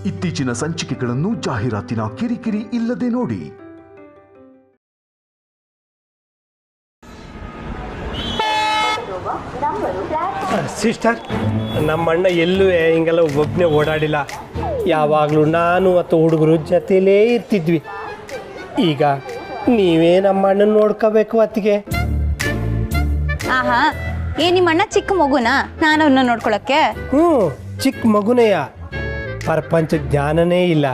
ಇತ್ತೀಚಿನ ಸಂಚಿಕೆಗಳನ್ನು ಜಾಹೀರಾತಿನ ಕಿರಿಕಿರಿ ಇಲ್ಲದೆ ನೋಡಿ. ಸಿಸ್ಟರ್, ನಮ್ಮಣ್ಣ ಎಲ್ಲೂ ಹಿಂಗೆಲ್ಲ ಒಬ್ಬನೇ ಓಡಾಡಿಲ್ಲ. ಯಾವಾಗಲೂ ನಾನು ಮತ್ತು ಹುಡುಗರು ಜೊತೆಲೇ ಇರ್ತಿದ್ವಿ. ಈಗ ನೀವೇ ನಮ್ಮ ಅಣ್ಣನ ನೋಡ್ಕೋಬೇಕು ಅತ್ತಿಗೆ. ಆಹಾ, ನಿಮ್ಮ ಅಣ್ಣ ಚಿಕ್ಕ ಮಗುನಾ ನಾನು ಅವನ್ನ ನೋಡ್ಕೊಳಕ್ಕೆ? ಚಿಕ್ಕ ಮಗುನೆಯ ಪ್ರಪಂಚ ಜ್ಞಾನನೇ ಇಲ್ಲ.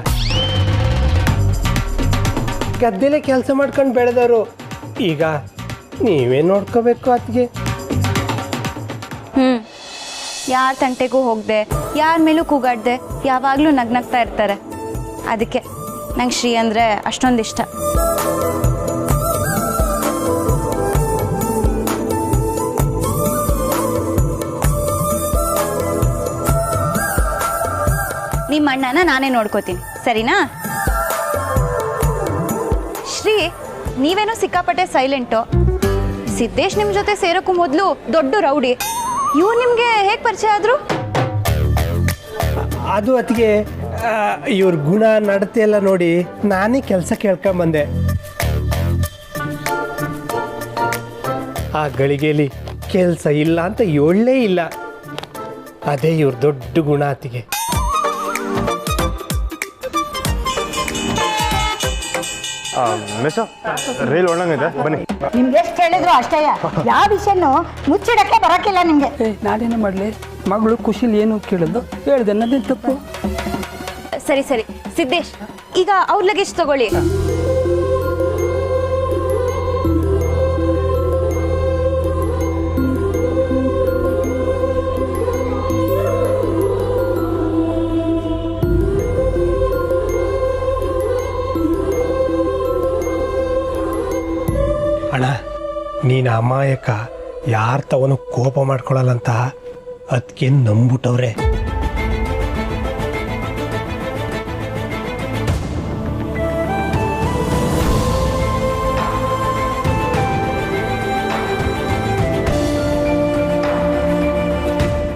ಗದ್ದೆಲೆ ಕೆಲಸ ಮಾಡ್ಕೊಂಡು ಬೆಳೆದವರು. ಈಗ ನೀವೇ ನೋಡ್ಕೋಬೇಕು ಅತ್ತಿಗೆ. ಯಾರ ತಂಟೆಗೂ ಹೋಗದೆ, ಯಾರ ಮೇಲೂ ಕೂಗಾಡ್ದೆ, ಯಾವಾಗಲೂ ನಗ್ನಗ್ತಾ ಇರ್ತಾರೆ. ಅದಕ್ಕೆ ನಂಗೆ ಶ್ರೀ ಅಂದರೆ ಅಷ್ಟೊಂದು ಇಷ್ಟ. ನಿಮ್ಮ ಅಣ್ಣನ ನಾನೇ ನೋಡ್ಕೋತೀನಿ, ಸರಿನಾ? ಶ್ರೀ, ನೀವೇನೋ ಸಿಕ್ಕಾಪಟ್ಟೆ ಸೈಲೆಂಟು. ಸಿದ್ದೇಶ್ ನಿಮ್ಮ ಜೊತೆ ಸೇರೋಕ್ಕೂ ಮೊದಲು ದೊಡ್ಡ ರೌಡಿ. ಇವ್ರು ನಿಮಗೆ ಹೇಗೆ ಪರಿಚಯ ಆದರು? ಅದು ಅತ್ತಿಗೆ ಇವ್ರ ಗುಣ ನಡತೆ ಎಲ್ಲ ನೋಡಿ ನಾನೇ ಕೆಲಸ ಕೇಳ್ಕೊಂಬಂದೆ. ಆ ಗಳಿಗೆಯಲ್ಲಿ ಕೆಲಸ ಇಲ್ಲ ಅಂತ ಹೇಳಲೇ ಇಲ್ಲ. ಅದೇ ಇವ್ರ ದೊಡ್ಡ ಗುಣ ಅತ್ತಿಗೆ. ರೈಲ್ ಒಳ್ಳಂಗಿದೆ, ಬನ್ನಿ. ನಿಮ್ಗೆ ಎಷ್ಟು ಹೇಳಿದ್ರು ಅಷ್ಟೇ, ಯಾವ ವಿಷಯನೂ ಮುಚ್ಚಿಡಕ್ಕೆ ಬರೋಕ್ಕಿಲ್ಲ ನಿಮ್ಗೆ. ನಾನೇನೇ ಮಾಡಲಿ, ಮಗಳು ಖುಷಿಲಿ ಏನು ಕೇಳಿದ್ದು ಹೇಳಿದೆ, ನನ್ನೇನು ತಪ್ಪು. ಸರಿ ಸರಿ ಸಿದ್ದೇಶ್, ಈಗ ಅವ್ರ ಲಗೇಜ್ ತಗೊಳ್ಳಿ. ಅಣ್ಣ, ನೀನು ಅಮಾಯಕ, ಯಾರ ತವನು ಕೋಪ ಮಾಡ್ಕೊಳ್ಳಲ್ಲಂತ ಅದಕ್ಕೆ ನಂಬಿಟ್ಟವ್ರೆ.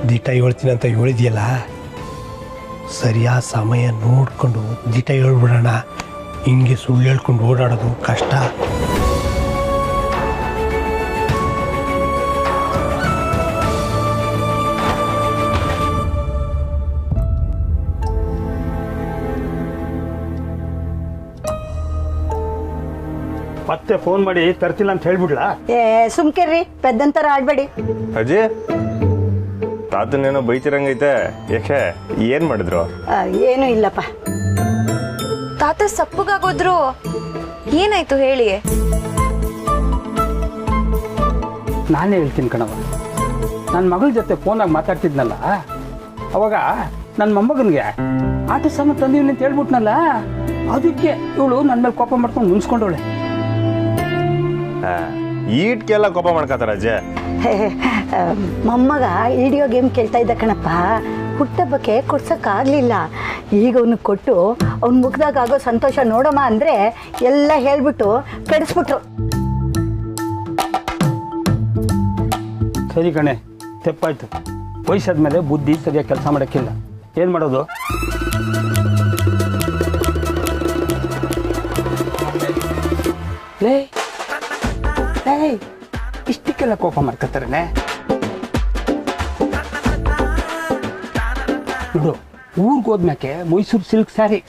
ದಿಟ ಹೇಳ್ತೀನಿ ಅಂತ ಹೇಳಿದ್ಯಲ್ಲ, ಸರಿಯಾದ ಸಮಯ ನೋಡ್ಕೊಂಡು ದಿಟ ಹೇಳ್ಬಿಡೋಣ. ಹಿಂಗೆ ಸುಳ್ಳು ಹೇಳ್ಕೊಂಡು ಓಡಾಡೋದು ಕಷ್ಟ. ಮತ್ತೆ ಫೋನ್ ಮಾಡಿ ತರ್ತಿಲ್ಲ ಅಂತ ಹೇಳ್ಬಿಡ್ಲಾ? ಸುಮ್ಕಿರ್ರಿ, ಪೆದ್ದಂತರ ಆಡ್ಬೇಡಿ. ಅಜಯ್, ತಾತನೇನೋ ಬೈತಿರಂಗೈತೆ. ಯಾಕೆ, ಏನ್ ಮಾಡಿದ್ರು? ಏನು ಇಲ್ಲಪ್ಪ. ತಾತ ಸಪ್ಪಗಾಗೋದ್ರು, ಏನಾಯ್ತು ಹೇಳಿ? ನಾನೇ ಹೇಳ್ತೀನಿ ಕಣವ. ನನ್ನ ಮಗಳ ಜೊತೆ ಫೋನಾಗಿ ಮಾತಾಡ್ತಿದ್ನಲ್ಲ, ಅವಾಗ ನನ್ನ ಮೊಮ್ಮಗನಿಗೆ ಆಟ ಸಾಮಾನು ತಂದೀವಿ ಅಂತ ಹೇಳ್ಬಿಟ್ನಲ್ಲ, ಅದಕ್ಕೆ ಇವಳು ನನ್ನ ಮೇಲೆ ಕೋಪ ಮಾಡ್ಕೊಂಡು ಮುನ್ಸ್ಕೊಂಡವಳೆ. ಈಟ್ಗೆಲ್ಲ ಕೋಪ ಮಾಡ್ಕೋತಾರ ಅಜಯ್. ಮೊಮ್ಮಗ ವಿಡಿಯೋ ಗೇಮ್ ಕೇಳ್ತಾ ಇದ್ದ ಕಣಪ್ಪ. ಹುಟ್ಟಬ್ಬಕ್ಕೆ ಕೊಡ್ಸೋಕ್ಕಾಗಲಿಲ್ಲ. ಈಗ ಅವನಿಗೆ ಕೊಟ್ಟು ಅವ್ನ ಮುಖದಾಗ ಆಗೋ ಸಂತೋಷ ನೋಡಮ್ಮ ಅಂದರೆ ಎಲ್ಲ ಹೇಳ್ಬಿಟ್ಟು ಕೆಡಿಸ್ಬಿಟ್ರು. ಸರಿ ಕಣೆ, ತೆಪ್ಪಾಯ್ತು. ವಯಸ್ಸಾದ್ಮೇಲೆ ಬುದ್ಧಿ ಸರಿಯಾಗಿ ಕೆಲಸ ಮಾಡೋಕ್ಕಿಲ್ಲ. ಏನು ಮಾಡೋದು? ಲೇ ಇಷ್ಟಕ್ಕೆಲ್ಲ ಕೋಪ ಮಾಡ್ಕೊತಾರನೆ. ನೋಡು, ಊರಿಗೆ ಹೋದ್ಮ್ಯಾಕೆ ಮೈಸೂರು ಸಿಲ್ಕ್ ಸ್ಯಾರಿ.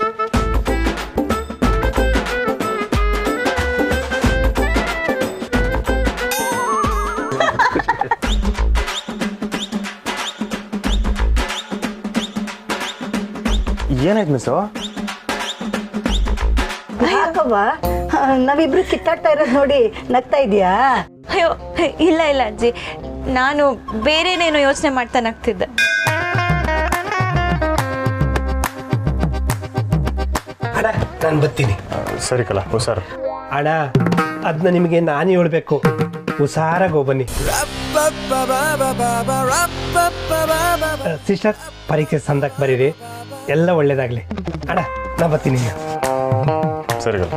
ಏನಾಯ್ತು ಮಿಸ್ಸು? ಯಾಕವ್ವ, ನಾವಿಬ್ರು ಕಿತ್ತಾಡ್ತಾ ಇರೋದು ನೋಡಿ ನಗ್ತಾ ಇದೆಯಾ? ಅಯ್ಯೋ ಇಲ್ಲ ಇಲ್ಲ ಅಜ್ಜಿ, ನಾನು ಬೇರೆನೇನೋ ಯೋಚನೆ ಮಾಡ್ತಾ ನಗ್ತಿದ್ದೆ. ಅಣ್ಣ, ನಾನು ಬರ್ತೀನಿ. ಸರಿ ಕಲ, ಹುಷಾರು. ಅಣ್ಣ, ಅದನ್ನ ನಿಮಗೆ ನಾನು ಹೇಳ್ಬೇಕು. ಹುಷಾರಾಗಿ ಹೋಗ್ಬನ್ನಿ. ಸಿಸ್ಟರ್, ಪರೀಕ್ಷೆ ಸಂದಕ್ಕೆ ಬರೀರಿ. ಎಲ್ಲ ಒಳ್ಳೇದಾಗಲಿ. ಅಣ್ಣ, ನಾ ಬರ್ತೀನಿ. ಸರಿ ಕಲ.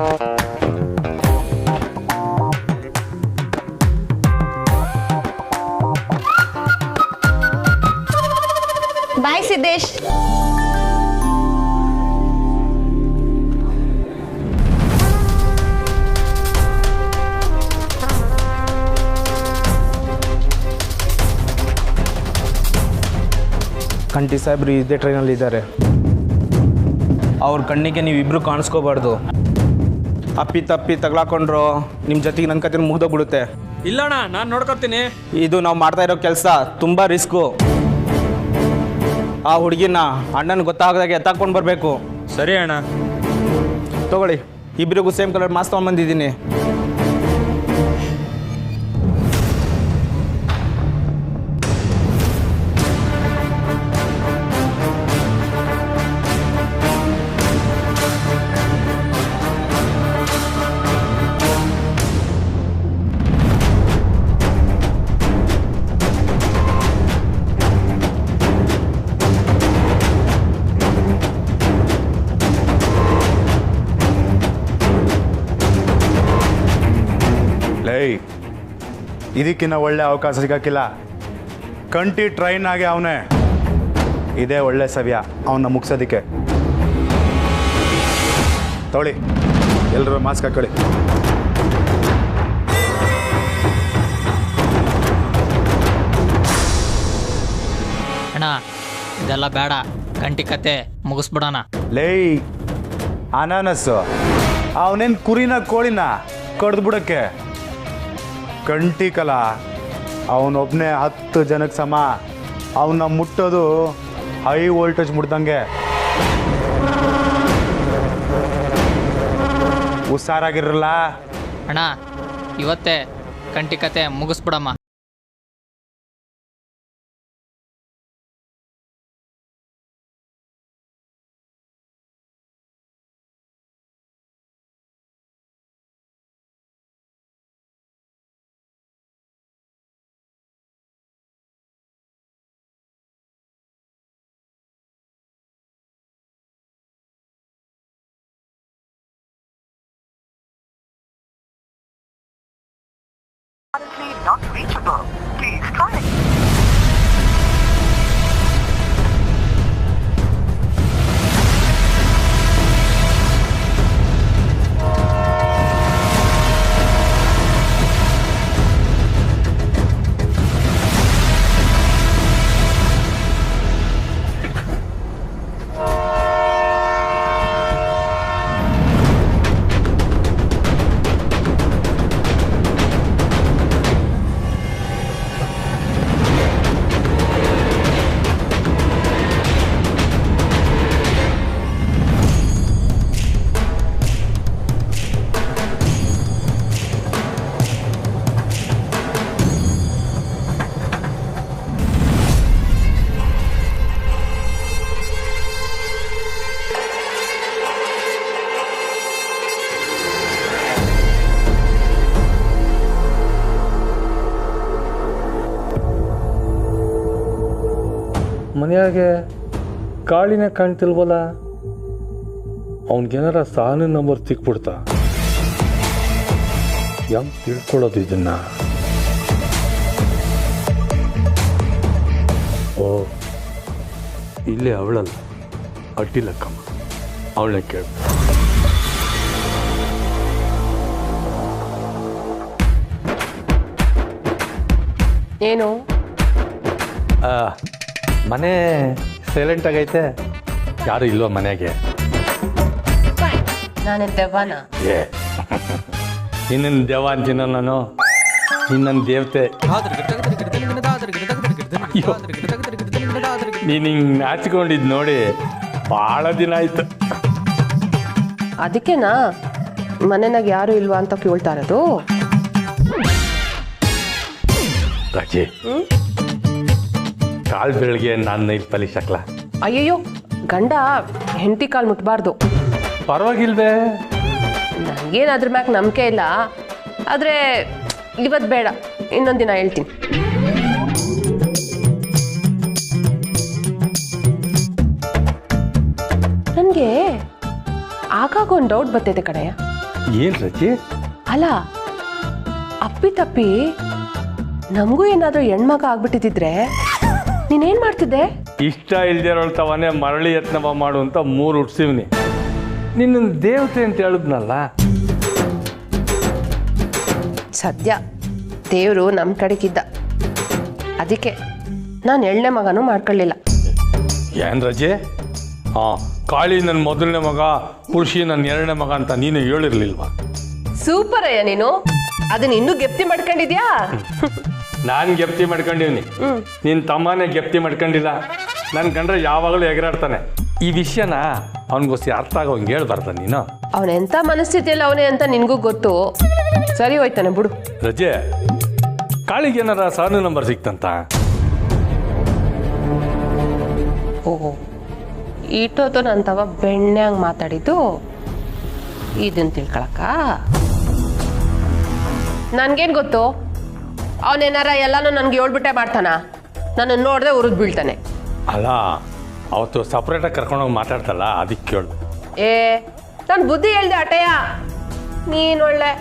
ಬಾಯ್ ಸಿದ್ದೇಶ್. ಕಂಠಿ ಸಾಹೇಬ್ರು ಇದೇ ಟ್ರೈನಲ್ಲಿ ಇದ್ದಾರೆ. ಅವ್ರ ಕಣ್ಣಿಗೆ ನೀವಿಬ್ಬರು ಕಾಣಿಸ್ಕೋಬಾರ್ದು. ಅಪ್ಪಿ ತಪ್ಪಿ ತಗ್ಲಾಕೊಂಡ್ರು ನಿಮ್ಮ ಜೊತೆಗೆ ನನ್ನ ಕತೆ ಮುಗ್ದೋಗ್ಬಿಡುತ್ತೆ. ಇಲ್ಲಣ್ಣ, ನಾನು ನೋಡ್ಕೊತೀನಿ. ಇದು ನಾವು ಮಾಡ್ತಾ ಇರೋ ಕೆಲಸ ತುಂಬ ರಿಸ್ಕು. ಆ ಹುಡುಗಿನ ಅಣ್ಣನ ಗೊತ್ತಾಗದಾಗೆ ಎತ್ತಾಕೊಂಡು ಬರಬೇಕು. ಸರಿ ಅಣ್ಣ. ತಗೊಳ್ಳಿ, ಇಬ್ಬರಿಗೂ ಸೇಮ್ ಕಲರ್ ಮಾಸ್ಕ್ ತೊಗೊಂಡ್ಬಂದಿದ್ದೀನಿ. ಇದಕ್ಕಿನ್ನ ಒಳ್ಳೆ ಅವಕಾಶ ಸಿಗೋಕ್ಕಿಲ್ಲ. ಕಂಠಿ ಟ್ರೈನ್ ಆಗಿ ಅವನೇ, ಇದೇ ಒಳ್ಳೆ ಸವ್ಯ ಅವನ್ನ ಮುಗಿಸೋದಕ್ಕೆ. ತೊಗೊಳ್ಳಿ, ಎಲ್ಲರೂ ಮಾಸ್ಕ್ ಹಾಕೊಳ್ಳಿ. ಅಣ್ಣ, ಇದೆಲ್ಲ ಬೇಡ, ಕಂಠಿ ಕತೆ ಮುಗಿಸ್ಬಿಡೋಣ. ಲೇಯ್ ಅನಾನಸ್ಸು, ಅವನೇನು ಕುರಿನ ಕೋಳಿನ ಕಡ್ದು ಕಂಠಿ ಕಲ ಅವನೊಬ್ಬನೇ 10 ಜನಕ್ಕೆ ಸಮ. ಅವನ್ನ ಮುಟ್ಟೋದು ಹೈ ವೋಲ್ಟೇಜ್ ಮುಟ್ದಂಗೆ. ಹುಷಾರಾಗಿರಲ್ಲ ಅಣ್ಣ, ಇವತ್ತೇ ಕಂಠಿ ಕತೆ ಮುಗಿಸ್ಬಿಡಮ್ಮ. Not reachable. Please try it. ಮನೆಯಾಗೆ ಕಾಳಿನ ಕಾಣ್ತಿಲ್ವಲ್ಲ, ಅವನಿಗೇನಾರ ಸಾನ ನಂಬರ್ ಸಿಕ್ಬಿಡ್ತಾ? ಹೆಂಗೆ ತಿಳ್ಕೊಳ್ಳೋದು ಇದನ್ನ? ಓ, ಇಲ್ಲೇ ಅವಳಲ್ಲ, ಅಡ್ಡಿಲಕ್ಕಮ್ಮ, ಅವಳನ್ನ ಕೇಳ. ಏನು ಮನೆ ಸೈಲೆಂಟ್ ಆಗೈತೆ, ಯಾರು ಇಲ್ವ ಮನೆಗೆ? ನಾನೇ ದೆವ್ವನ? ಏ, ಇನ್ನೊಂದು ದೆವ್ವ ಅಂತೀನ ನಾನು, ಇನ್ನೊಂದು ದೇವತೆ. ನೀನು ಹಿಂಗೆ ನಾಚಿಕೊಂಡಿದ್ದು ನೋಡಿ ಭಾಳ ದಿನ ಆಯ್ತು. ಅದಕ್ಕೆನಾ ಮನೆನಾಗ ಯಾರು ಇಲ್ವಾ ಅಂತ ಕೇಳ್ತಾ ಇರೋದು? ರಾಜಿ, ಕಾಲ್ ಬೆಳಗ್ಗೆ ನಾನು ಇಲ್ಲಿ ಪಲಿಸಕ್ಲ. ಅಯ್ಯಯ್ಯೋ, ಗಂಡ ಹೆಂಡತಿ ಕಾಲು ಮುಟ್ಬಾರ್ದು. ಪರವಾಗಿಲ್ವೇ? ನನಗೇನು ಅದ್ರ ಮ್ಯಾಗ ನಂಬಿಕೆ ಇಲ್ಲ. ಆದರೆ ಇವತ್ತು ಬೇಡ, ಇನ್ನೊಂದು ದಿನ ಹೇಳ್ತೀನಿ. ನನಗೆ ಆಗಾಗ ಒಂದು ಡೌಟ್ ಬರ್ತೈತೆ ಕಣಯ್ಯ. ಏನು ರಜೆ? ಅಲ್ಲ, ಅಪ್ಪಿ ತಪ್ಪಿ ನಮಗೂ ಏನಾದರೂ ಹೆಣ್ಮಗ ಆಗ್ಬಿಟ್ಟಿದ್ರೆ ನೀನೇನು ಮಾಡ್ತಿದ್ದೆ? ಇಷ್ಟ ಇಲ್ದಿರೋಳ್ತವನೇ ಮರಳಿ ಯತ್ನವ ಮಾಡು ಅಂತ 3 ಹುಟ್ಸಿವ್ನಿ. ನಿನ್ನ ದೇವತೆ ಅಂತ ಹೇಳಿದ್ನಲ್ಲ. ಸದ್ಯ ದೇವರು ನಮ್ಮ ಕಡೆಗಿದ್ದ, ಅದಕ್ಕೆ ನಾನು 7ನೇ ಮಗನೂ ಮಾಡ್ಕೊಳ್ಳಿಲ್ಲ. ಏನು ರಜೆ? ಹಾಂ, ಕಾಳಿ ನನ್ನ ಮೊದಲನೇ ಮಗ, ಖುಷಿ ನನ್ನ ಎರಡನೇ ಮಗ ಅಂತ ನೀನು ಹೇಳಿರ್ಲಿಲ್ವಾ? ಸೂಪರ್ ಅಯ್ಯ ನೀನು. ಅದನ್ನ ಇನ್ನೂ ಗೆಪ್ತಿ ಮಾಡ್ಕೊಂಡಿದ್ಯಾ? ನಾನು ಗೆಪ್ತಿ ಮಾಡ್ಕೊಂಡಿವ್ನಿ, ನಿನ್ನ ತಮ್ಮನೇ ಗೆಪ್ತಿ ಮಾಡ್ಕೊಂಡಿಲ್ಲ. ನನ್ನ ಕಂಡ್ರೆ ಯಾವಾಗಲೂ ಎಗರಾಡ್ತಾನೆ. ಈ ವಿಷಯನ ಅವನಿಗೋಸ್ಕರ ಅರ್ಥ ಆಗೋಂಗೆ ಹೇಳ್ಬಾರ್ದ ನೀನು? ಅವನೆಂಥ ಮನಸ್ಥಿತಿಯಲ್ಲಿ ಅವನೇ ಅಂತ ನಿನಗೂ ಗೊತ್ತು. ಸರಿ ಹೋಯ್ತಾನೆ ಬಿಡು. ರಜೆ, ಕಾಳಿಗೆ ಏನಾರ ಸಾನು ನಂಬರ್ ಸಿಕ್ತಂತ? ಓಹೋ, ಇಟ್ಟೋತು ನನ್ನ ತವ ಬೆಣ್ಣೆಂಗೆ ಮಾತಾಡಿದ್ದು ಇದನ್ನು ತಿಳ್ಕೊಳಕ್ಕ? ನನ್ಗೇನು ಗೊತ್ತು? ಅವನೇನಾರ ಎಲ್ಲಾನು ನನಗೆ ಹೇಳ್ಬಿಟ್ಟೆ ಮಾಡ್ತಾನ? ನಾನು ನೋಡ್ದೆ ಉರಿದು ಬೀಳ್ತಾನೆ. ಅಲ್ಲ, ಅವತ್ತು ಸಪ್ರೇಟಾಗಿ ಕರ್ಕೊಂಡೋಗಿ ಮಾತಾಡ್ತಲ್ಲ, ಅದಕ್ಕೆ ಕೇಳು. ನಾನು ಬುದ್ಧಿ ಹೇಳ್ದೆ ಅಟೆಯ, ನೀನೊಳ್ಳೆ.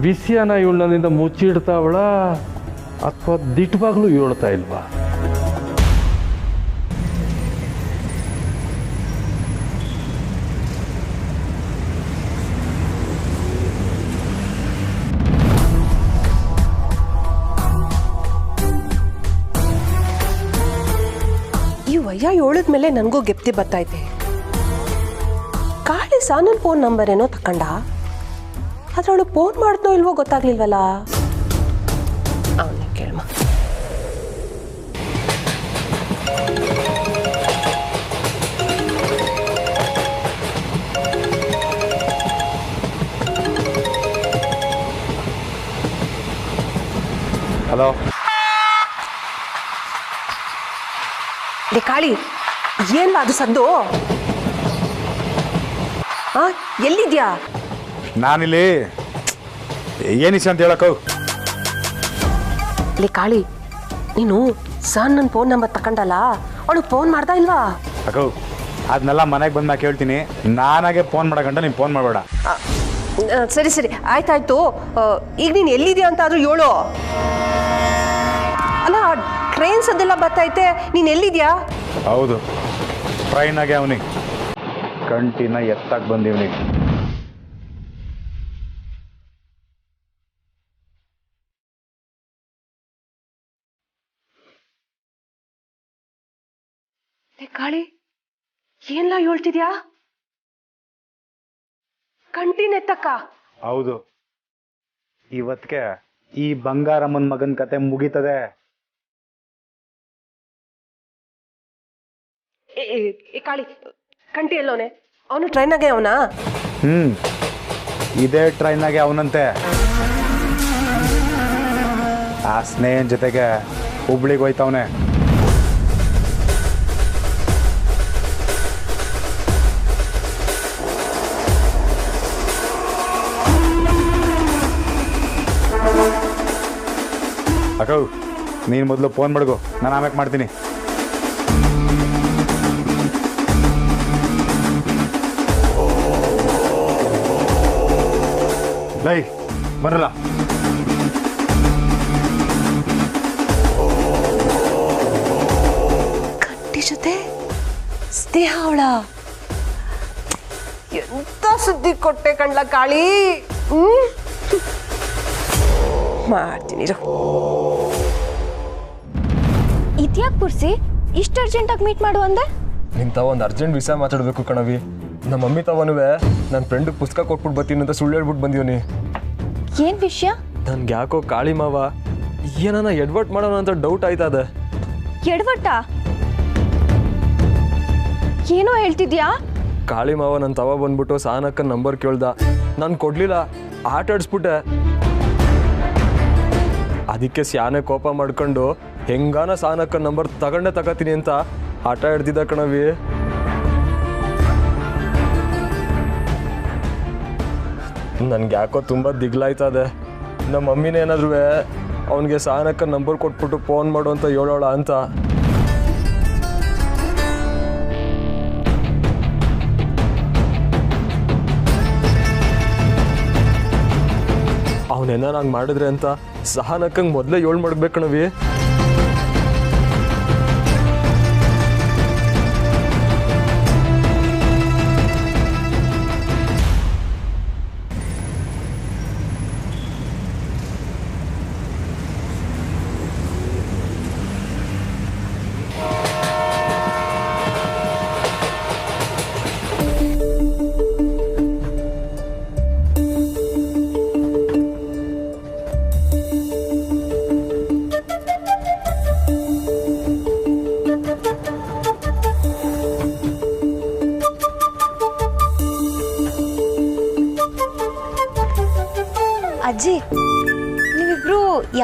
ವಿಷಯನ ಇವಳನಿಂದ ಮುಚ್ಚಿಡ್ತಾವಳ ಅಥವಾ ದಿಟ್ಟವಾಗ್ಲೂ ಹೇಳ್ತಾ ಇಲ್ವಾ? ಈ ವಯ್ಯ ಹೇಳಿದ್ಮೇಲೆ ನನಗೂ ಗೆಪ್ತಿ ಬರ್ತೈತೆ. ಕಾಳಿ ಸಾನನ್ ಫೋನ್ ನಂಬರ್ ಏನೋ ತಕೊಂಡ, ಆದ್ರೆ ಅವಳು ಫೋನ್ ಮಾಡ್ದೋ ಇಲ್ವೋ ಗೊತ್ತಾಗ್ಲಿಲ್ವಲ್ಲ. ಅವನೇ ಕೇಳ್ಮ. ಹಲೋ ಕಾಳಿ, ಏನ್ ಅದು ಸದ್ದು? ಎಲ್ಲಿದ್ಯಾ? ನಾನಿಲ್ಲಿ ಏನಿಸ ಅಂತ ಹೇಳಕ್ಕ. ಕಾಳಿ, ನೀನು ಸರ್ ನನ್ನ ಫೋನ್ ನಂಬರ್ ತಕೊಂಡಲ್ಲ, ಅವಳು ಫೋನ್ ಮಾಡ್ತಾ ಇಲ್ವಾ? ಅಕ್ಕ, ಅದನ್ನೆಲ್ಲ ಮನೆಗೆ ಬಂದಾಗ ಕೇಳ್ತೀನಿ. ನಾನಾಗೆ ಫೋನ್ ಮಾಡಕಂಡ ನೀನು ಫೋನ್ ಮಾಡಬೇಡ. ಸರಿ ಸರಿ, ಆಯ್ತಾಯ್ತು. ಈಗ ನೀನು ಎಲ್ಲಿದ್ಯಾ ಅಂತ ಆದ್ರೂ ಹೇಳು. ಅಲ್ಲ, ಟ್ರೈನ್ಸ್ ಅದೆಲ್ಲ ಬರ್ತೈತೆ, ನೀನು ಎಲ್ಲಿದ್ಯಾ? ಹೌದು, ಟ್ರೈನಾಗೆ ಅವನಿಗೆ ಕಂಟಿನ ಎತ್ತಾಗಿ ಬಂದಿವ್ನಿಗೆ. ಕಾಳಿ, ಏನ್ಲಾ ಹೇಳ್ತಿದ್ಯಾ? ಕಂಟಿನ ಎತ್ತಕ್ಕ? ಹೌದು, ಇವತ್ತಿಗೆ ಈ ಬಂಗಾರಮ್ಮನ ಮಗನ ಕತೆ ಮುಗೀತದೆ. ಕಾಳಿ, ಕಂಟಿ ಎಲ್ಲೋನೆ? ಅವನು ಟ್ರೈನಾಗೆ ಅವನಾ? ಇದೇ ಟ್ರೈನಾಗೆ ಅವನಂತೆ. ಆ ಸ್ನೇಹನ್ ಜೊತೆಗೆ ಹುಬ್ಳಿಗೆ ಹೋಯ್ತವನೆ. ಅಕ್ಕ, ನೀನು ಮೊದಲು ಫೋನ್ ಮಾಡ್ಗೋ, ನಾನು ಆಮೇಲೆ ಮಾಡ್ತೀನಿ. ಲೈ ಬರಲ್ಲ. ಕಂಟಿ ಜೊತೆ ಸ್ನೇಹ ಅವಳ? ಎಂತ ಸುದ್ದಿ ಕೊಟ್ಟೆ ಕಣ್ಲ ಕಾಳಿ. ಮಾಡ್ತೀನಿ. ಇದ್ಯಾಕೆ ಪುರ್ಸಿ ಇಷ್ಟು ಅರ್ಜೆಂಟಾಗಿ ಮೀಟ್ ಮಾಡು ಅಂದೆ? ನಿಂತ ಒಂದು ಅರ್ಜೆಂಟ್ ವಿಷಯ ಮಾತಾಡಬೇಕು ಕಣವಿ. ನಮ್ಮ ಮಮ್ಮಿ ತವನುವೆ ನನ್ನ ಫ್ರೆಂಡಿಗೆ ಪುಸ್ತಕ ಕೊಟ್ಬಿಟ್ಟು ಬರ್ತೀನಿ ಅಂತ ಸುಳ್ಳು ಹೇಳ್ಬಿಟ್ಟು ಬಂದೀವನಿ. ಏನು ವಿಷಯ? ನನ್ಗೆ ಯಾಕೋ ಕಾಳಿ ಮಾವ ಏನಾನ ಎಡ್ವರ್ಟ್ ಮಾಡೋಣ ಅಂತ ಡೌಟ್ ಆಯ್ತದೆ. ಎಡ್ವರ್ಟ? ಏನೋ ಹೇಳ್ತಿದ್ಯಾ? ಕಾಳಿ ಮಾವ ನನ್ನ ತವ ಬಂದ್ಬಿಟ್ಟು ಸಾನಕ್ಕನ ನಂಬರ್ ಕೇಳ್ದ, ನಾನು ಕೊಡ್ಲಿಲ್ಲ, ಆಟ ಆಡಿಸ್ಬಿಟ್ಟೆ. ಅದಕ್ಕೆ ಸ್ಯಾನೆ ಕೋಪ ಮಾಡ್ಕೊಂಡು ಹೆಂಗಾನ ಸಾನಕ್ಕನ ನಂಬರ್ ತಗೋತೀನಿ ಅಂತ ಆಟ ಹಿಡ್ದಿದ್ದ ಕಣವಿ. ನನ್ಗೆ ಯಾಕೋ ತುಂಬ ದಿಗ್ಲಾಯ್ತದೆ. ನಮ್ಮ ಮಮ್ಮಿನೇ ಏನಾದ್ರೂ ಅವನಿಗೆ ಸಾನಕ್ಕನ ನಂಬರ್ ಕೊಟ್ಬಿಟ್ಟು ಫೋನ್ ಮಾಡು ಅಂತ ಹೇಳೋಳ ಅಂತ. ಅವನೇನ ನಂಗೆ ಮಾಡಿದ್ರೆ ಅಂತ ಸಹನಕ್ಕಂಗೆ ಮೊದಲೇ ಏಳು ಮಾಡ್ಬೇಕು ಕಣವಿ.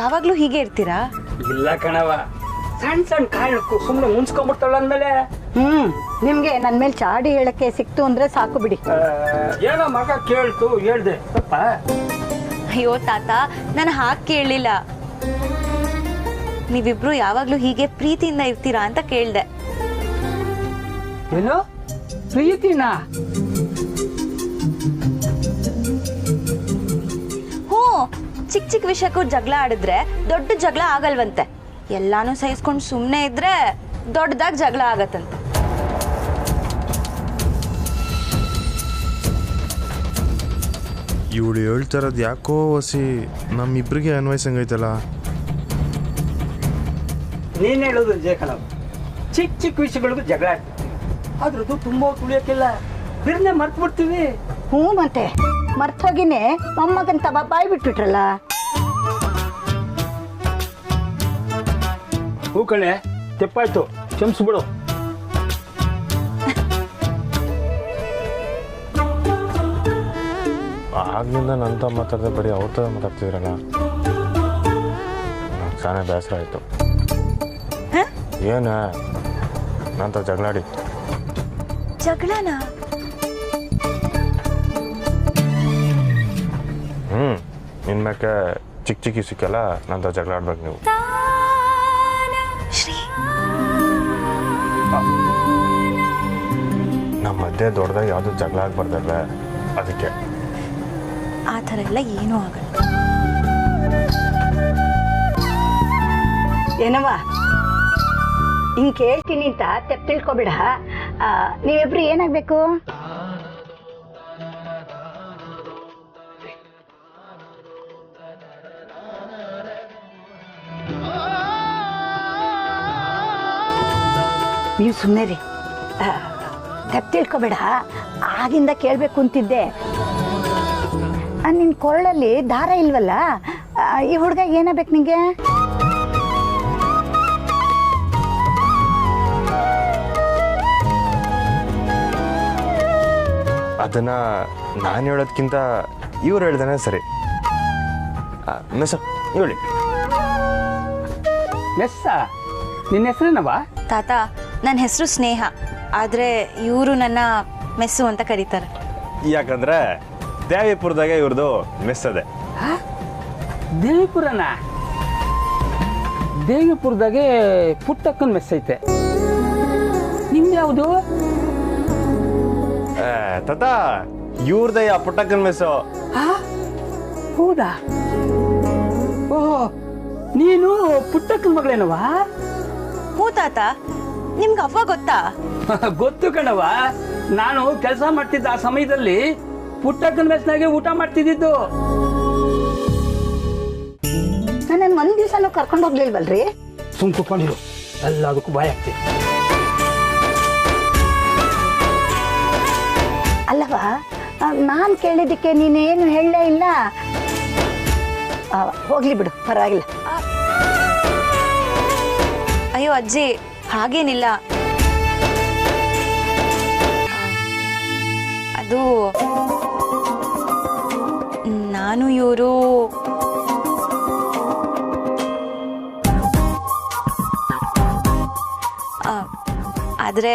ಯಾವಾಗ್ಲೂ ಹೀಗೆ ಇರ್ತೀರಾ? ಇಲ್ಲ ಕಣವ, ಸಣ್ಣ ಸಣ್ಣ ಕಾರಣಕ್ಕೂ ಸುಮ್ಮನೆ ಮುನ್ಸ್ಕೊಂಡ್ಬಿಡ್ತಾಳ ಅಂದ್ಮೇಲೆ. ನಿಮ್ಗೆ ನನ್ನ ಮೇಲೆ ಚಾಡಿ ಹೇಳಕ್ಕೆ ಸಿಕ್ತು ಅಂದ್ರೆ ಸಾಕು ಬಿಡಿ. ಏನೋ ಮಗ ಕೇಳ್ತು ಹೇಳ್ದೆ ತಪ್ಪ? ಅಯ್ಯೋ ತಾತ, ನಾನು ಹಾಗೆ ಕೇಳಲಿಲ್ಲ. ನೀವಿಬ್ರು ಯಾವಾಗ್ಲೂ ಹೀಗೆ ಪ್ರೀತಿಯಿಂದ ಇರ್ತೀರಾ ಅಂತ ಕೇಳ್ದೆ. ಏನು ಪ್ರೀತಿನಾ? ಹ್ಞೂ, ಚಿಕ್ಕ ಚಿಕ್ಕ ವಿಷಯಕ್ಕೂ ಜಗಳ ಆಡಿದ್ರೆ ದೊಡ್ಡ ಜಗಳ ಆಗಲ್ವಂತೆ. ಎಲ್ಲಾನು ಸಹಿಸ್ಕೊಂಡು ಸುಮ್ಮನೆ ಇದ್ರೆ ದೊಡ್ಡದಾಗಿ ಜಗಳ ಆಗತ್ತಂತೆ. ಇವಳು ಹೇಳ್ತಾರದು ಯಾಕೋ ಹೊಸಿ ನಮ್ಮಿಬ್ರಿಗೆ ಅನ್ವಯಿಸಂಗೈತಲ್ಲ. ನೀನು ಹೇಳೋದು ನಿಜ ಕಣವ. ಚಿಕ್ಕ ಚಿಕ್ಕ ವಿಷಯಗಳಿಗೂ ಜಗಳ ಆಡ್ತೀವಿ, ಅದ್ರದ್ದು ತುಂಬ ತುಳಿಯೋಕ್ಕಿಲ್ಲ, ಬಿರ್ನೆ ಮರ್ತು ಬಿಡ್ತೀವಿ. ಹ್ಞೂ ಮತ್ತೆ ಮರ್ತೋಗಿನೇ ಮೊಮ್ಮಗನ್ ತವ ಬಾಯ್ ಬಿಟ್ಬಿಟ್ರಲ್ಲ. ಹೂ ಕಣೆ, ತೆಪ್ಪಾಯ್ತು, ಕ್ಷಮಿಸ್ಬಿಡು. ಆಗ್ಲಿಂದ ನಂತ ಮಾತಾಡಿದ್ರೆ ಬರೀ ಅವ್ರ ಥರ ಮಾತಾಡ್ತಿದ್ರಲ್ಲ, ನಂಗೆ ಸಾನೇ ಬೇಸರ ಆಯಿತು. ಏನ ನಂತ ಜಗಳಾಡಿ ಜಗಳನಾ? ಇನ್ಮ್ಯಾಕೆ ಚಿಕ್ಕ ಚಿಕ್ಕ ಸಿಕ್ಕಲ್ಲ ನಂತ ಜಗಳ ಆಡ್ಬೇಕು ನೀವು. ನಮ್ಮ ಮಧ್ಯೆ ದೊಡ್ಡದಾಗಿ ಯಾವುದು ಜಗಳ ಆಗ್ಬಾರ್ದಲ್ಲ, ಅದಕ್ಕೆ. ಆ ಥರ ಎಲ್ಲ ಏನೂ ಆಗಲ್ಲ. ಏನವ ಹಿಂಗೆ ಕೇಳ್ತೀನಿ ಅಂತ ತೆಪ್ಪ ತಿಳ್ಕೊಬೇಡ. ನೀವಿಬ್ರು ಏನಾಗಬೇಕು? ನೀವು ಸುಮ್ಮನೆ ರೀ, ತೆಪ್ಪ ತಿಳ್ಕೊಬೇಡ. ಆಗಿಂದ ಕೇಳಬೇಕು ಅಂತಿದ್ದೆ. ನಿನ್ನ ಕೊರಳಲ್ಲಿ ದಾರ ಇಲ್ವಲ್ಲ, ಈ ಹುಡುಗ ಏನಾಗಬೇಕು ನಿಂಗೆ? ಅದನ್ನ ನಾನು ಹೇಳೋದ್ಕಿಂತ ಇವ್ರು ಹೇಳ್ದಾನೆ ಸರಿ. ಮೆಸ್ ಹೇಳಿ. ಮೆಸ್ಸ? ನಿನ್ನ ಹೆಸರೇನವಾ? ತಾತ, ನನ್ನ ಹೆಸರು ಸ್ನೇಹ, ಆದರೆ ಇವರು ನನ್ನ ಮೆಸ್ಸು ಅಂತ ಕರೀತಾರೆ. ಯಾಕಂದ್ರೆ ದೇವಿಪುರದಾಗೆ ಇವ್ರದ್ದು ಮೆಸ್ ಅದೆ. ದೇವಿಪುರನ? ದೇವಿಪುರದಾಗೆ ಪುಟ್ಟಕ್ಕನ ಮೆಸ್ ಐತೆ. ನಿಮ್ದು ಯಾವುದು? ತಾತ, ಇವ್ರದೇ ಆ ಪುಟ್ಟಕ್ಕನ ಮೆಸ್ಸು. ಹೌದಾ? ಓಹೋ, ನೀನು ಪುಟ್ಟಕ್ಕನ ಮಗಳೇನವಾ? ಹ್ಞೂ ತಾತ, ನಿಮ್ಗೆ ಅವ್ವ ಗೊತ್ತಾ? ಗೊತ್ತು ಕಣವ. ನಾನು ಕೆಲಸ ಮಾಡ್ತಿದ್ದ ಆ ಸಮಯದಲ್ಲಿ ಪುಟ್ಟಕ್ಕನ ಮೆಸ್ನಾಗೆ ಊಟ ಮಾಡ್ತಿದ್ದು. ನನ್ನ ಒಂದ್ ದಿವಸನೂ ಕರ್ಕೊಂಡು ಹೋಗ್ಲಿಲ್ವಲ್ರಿ? ಸುಮ್ ಕುತ್ಕೊಂಡಿರು, ಎಲ್ಲದಕ್ಕೂ ಭಯ ಆಗ್ತಿ. ಅಲ್ಲವಾ, ನಾನು ಕೇಳಿದ್ದಕ್ಕೆ ನೀನೇನು ಹೇಳಲೇ ಇಲ್ಲ. ಹೋಗ್ಲಿ ಬಿಡು, ಪರವಾಗಿಲ್ಲ. ಅಯ್ಯೋ ಅಜ್ಜಿ, ಹಾಗೇನಿಲ್ಲ. ಅದು ನಾನು ಇವರು ಆದರೆ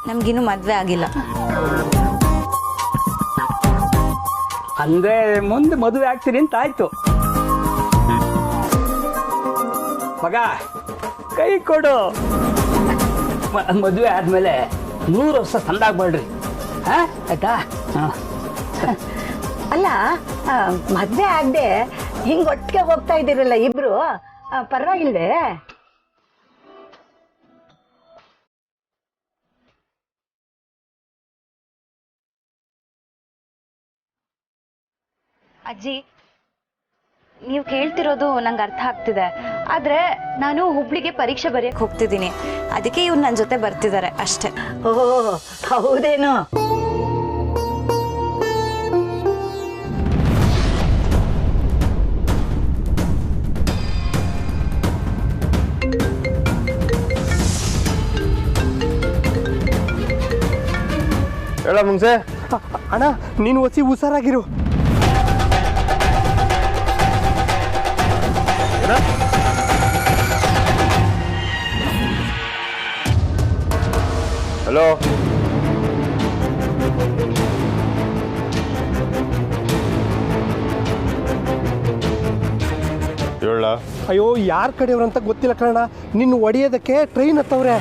ನಮಗಿನ್ನೂ ಮದುವೆ ಆಗಿಲ್ಲ. ಅಂದ್ರೆ ಮುಂದೆ ಮದುವೆ ಆಗ್ತೀರಿ ಅಂತ ಆಯ್ತು. ಮಗ ಕೈ ಕೊಡು. ಮದುವೆ ಆದ್ಮೇಲೆ 100 ವರ್ಷ ಸಂದಾಗ್ಬೇಡ್ರಿ, ಆಯ್ತಾ? ಅಲ್ಲ, ಮದ್ವೆ ಆಗದೆ ಹಿಂಗ್ ಒಟ್ಟಿಗೆ ಹೋಗ್ತಾ ಇದ್ದೀರಲ್ಲ ಇಬ್ರು, ಪರವಾಗಿಲ್ವೇ? ಅಜ್ಜಿ, ನೀವು ಕೇಳ್ತಿರೋದು ನಂಗೆ ಅರ್ಥ ಆಗ್ತಿದೆ. ಆದರೆ ನಾನು ಹುಬ್ಳಿಗೆ ಪರೀಕ್ಷೆ ಬರೆಯಕ್ಕೆ ಹೋಗ್ತಿದ್ದೀನಿ, ಅದಕ್ಕೆ ಇವ್ರು ನನ್ನ ಜೊತೆ ಬರ್ತಿದ್ದಾರೆ ಅಷ್ಟೇ. ಓ, ಹೌದೇನೋ? ಹೇಳ ಮುಂಚೆ. ಅಣ್ಣ, ನೀನು ಒಸಿ ಹುಷಾರಾಗಿರು. ಹಲೋ ಹೇಳ. ಅಯ್ಯೋ ಯಾರ ಕಡೆಯವ್ರು ಅಂತ ಗೊತ್ತಿಲ್ಲ ಕಣ, ನಿನ್ನ ಒಡೆಯೋದಕ್ಕೆ ಟ್ರೈನ್ ಹತ್ತವ್ರೆ.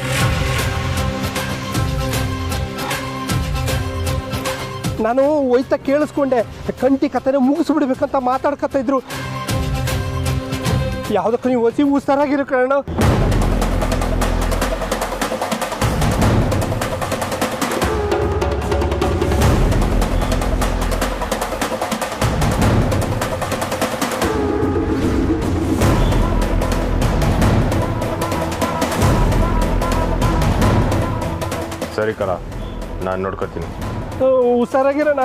ನಾನು ಹೋಯ್ತಾ ಕೇಳಿಸ್ಕೊಂಡೆ, ಕಂಟಿ ಕಥೆನ ಮುಗಿಸ್ಬಿಡ್ಬೇಕಂತ ಮಾತಾಡ್ಕೊತಾ ಇದ್ರು. ಯಾವುದಕ್ಕೂ ನೀವು ಹೊಸಿ ಹುಷಾರಾಗಿರೋ ಕಣ. ಸರಿ ಕಣ, ನಾನು ನೋಡ್ಕೊತೀನಿ. ಹುಷಾರಾಗಿರೋಣ.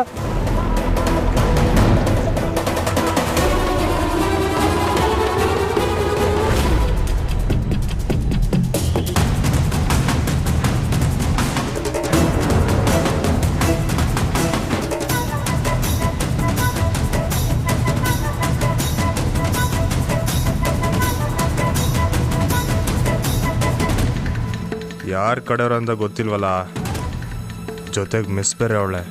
ಯಾರ ಕಡೆಯವ್ರು ಅಂತ ಗೊತ್ತಿಲ್ವಲ್ಲ, ಜೊತೆಗೆ ಮಿಸ್ ಬೇರೆ ಅವಳೆ.